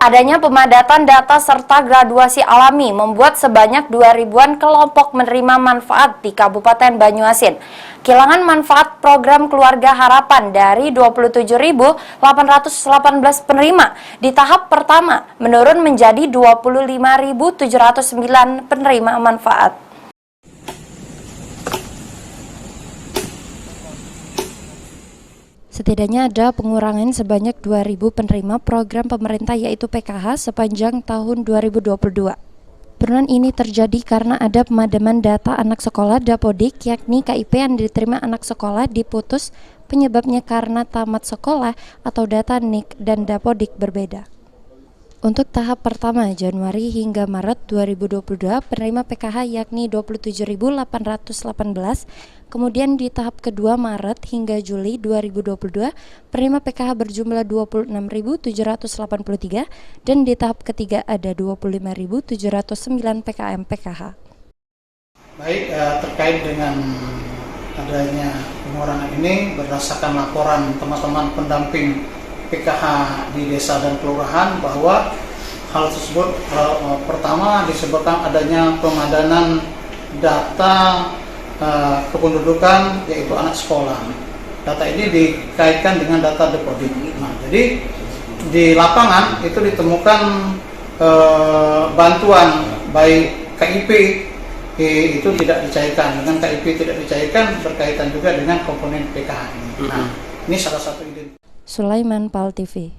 Adanya pemadatan data serta graduasi alami membuat sebanyak 2.000-an kelompok menerima manfaat di Kabupaten Banyuasin. Kehilangan manfaat program Keluarga Harapan dari 27.818 penerima di tahap pertama menurun menjadi 25.709 penerima manfaat. Setidaknya ada pengurangan sebanyak 2.000 penerima program pemerintah yaitu PKH sepanjang tahun 2022. Penurunan ini terjadi karena ada pemadaman data anak sekolah Dapodik, yakni KIP yang diterima anak sekolah diputus penyebabnya karena tamat sekolah atau data NIK dan Dapodik berbeda. Untuk tahap pertama Januari hingga Maret 2022 penerima PKH yakni 27.818, kemudian di tahap kedua Maret hingga Juli 2022 penerima PKH berjumlah 26.783 dan di tahap ketiga ada 25.709 PKM PKH. Baik, terkait dengan adanya pengurangan ini berdasarkan laporan teman-teman pendamping PKH di desa dan kelurahan bahwa hal tersebut pertama disebabkan adanya pemadanan data kependudukan yaitu anak sekolah. Data ini dikaitkan dengan data Dapodik. Nah, jadi di lapangan itu ditemukan bantuan baik KIP itu tidak dicairkan, dengan KIP tidak dicairkan berkaitan juga dengan komponen PKH ini. Nah, ini salah satu ide. Sulaiman, PAL TV.